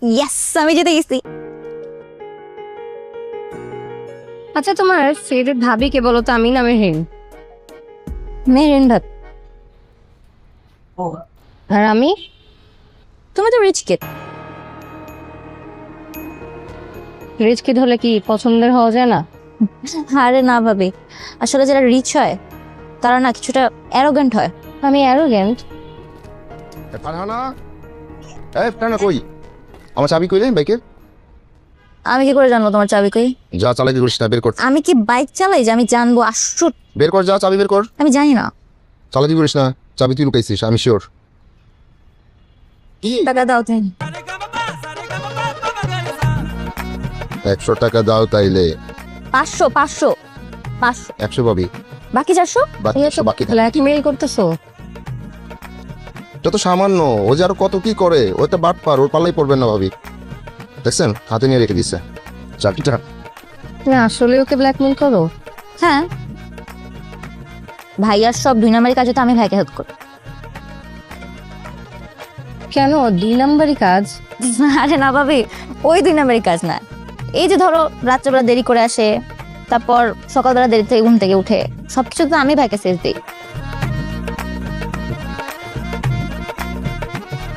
Yes, আমি জিতে গেছি। আচ্ছা তোমার ফেভারিট ভাবি কে বলো তো? আমি না মেহরিন। মেরিন ভাব, আর আমি তুমি তো রিচ কিড। রিচ কিড হলে কি পছন্দের হওয়া যায় না? আরে না ভাবি, আসলে যারা রিচ হয় তারা না কিছুটা অ্যারোগেন্ট হয়। আমি অ্যারোগেন্ট? ফারহানা, ফারহানা কই? আমার চাবি কই রে বাইকের? আমি কি করে জানবো তোমার চাবি কই? যা চালাকি করিস না, বের কর। আমি কি বাইক চালাই যে আমি জানবো? আশ্চর্য, বের কর, যা চাবি বের কর। আমি জানি না। চালাকি করিস না, চাবি তুই লুকাইছিস, আমি শিওর। টাকা দাও তুমি। 100 টাকা দাও তাইলে। 500 500 500, 100 পাবি, বাকি 400। বাকি 100 বাকি থাকে। ব্ল্যাকমেইল করতেছো? যত সামান্য, ও যে আরো কত কি করে, ও একটা বাট পার, ওর পাল্লাই পড়বেন না ভাবি। দেখছেন, হাতে নিয়ে রেখে দিচ্ছে চাবিটা। তুমি আসলে ওকে ব্ল্যাকমেইল করো? হ্যাঁ, ভাইয়ার সব 2 নাম্বারের কাজে তো আমি ভাইকে হেল্প করি। কেন 2 নাম্বারই কাজ? আরে না ভাবি, ওই 2 নাম্বারের কাজ না। এই যে ধরো রাত্রেবেলা দেরি করে আসে, তারপর সকালবেলা দেরি থেকে ঘুম থেকে উঠে, সবকিছু তো আমি ভাইকে সেচ দিই।